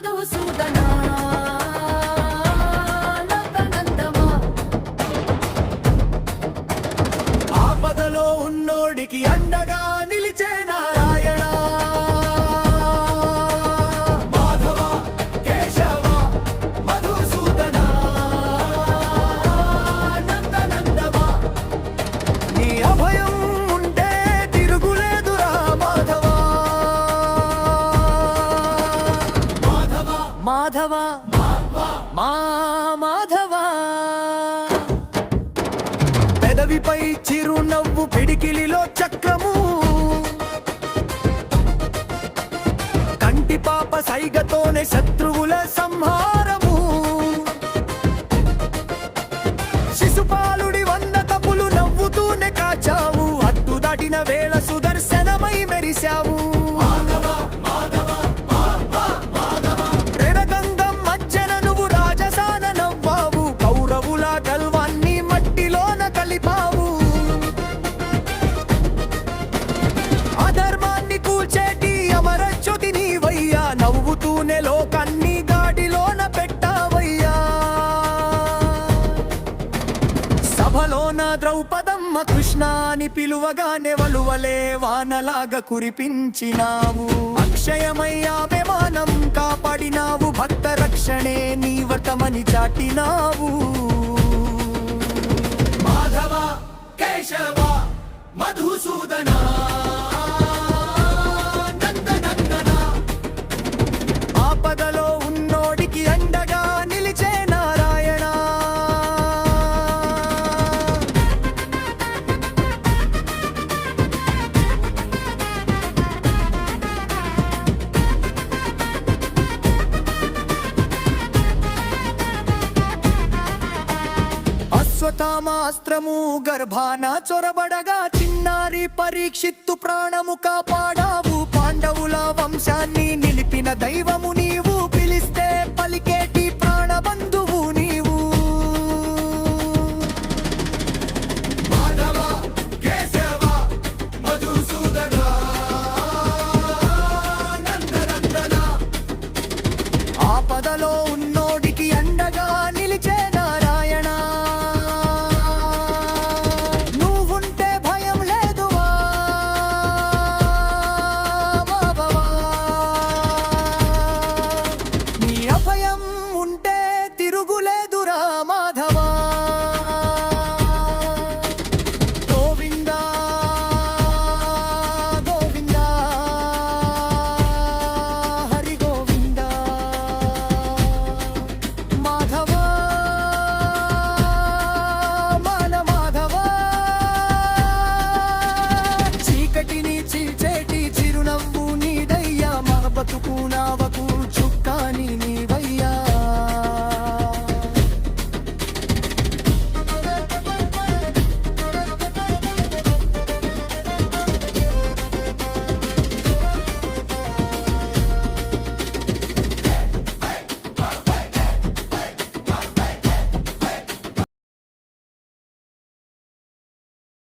మధుసూదనా నందనందమా ఆపదలో ఉన్నోడికి అండగా నిలిచే నారాయణ మాధవ కేశవ మధుసూదనా నందనందమా నీ అభయం ఉంటే తిరుగులేదురా మాధవ మాధవ మా మాధవ పెదవిపై చిరునవ్వు పిడికిలిలో చక్రము కంటి పాప సైగతోనే శత్రువుల సంహారము శిశుపాలుడి వంద తప్పులు నవ్వుతూనే కాచావు అడ్డు దాటిన వేళ సుదర్శనమై మెరిశావు రణగంగం మధ్యన నువ్వు రాజసాన నవ్వావు కౌరవుల గల్వాన్ని మట్టిలోన కలిపావు అధర్మాన్ని కూల్చేటి అమరజ్యోతి నీవయ్యా నవ్వుతూనే లోకాన్ని గాడిలోన పెట్టావయ్యా సభలోన ద్రౌపదమ్మ కృష్ణ అని పిలువగానే వలువలే వానలాగా కురిపించినావు అక్షయమయ్యా విమానం కాపాడినావు భక్త రక్షణే నీ వ్రతమని చాటినావు మాధవ కేశవ మధుసూదనా నందనందనా ఆపదలో ఉన్నోడికి అండగా నిలిచే నారాయణ అశ్వత్థామాస్త్రము గర్భాన చొరబడగా చిన్నారి పరీక్షిత్తు ప్రాణము కాపాడావు పాండవుల వంశాన్ని నిలిపిన దైవము నీవు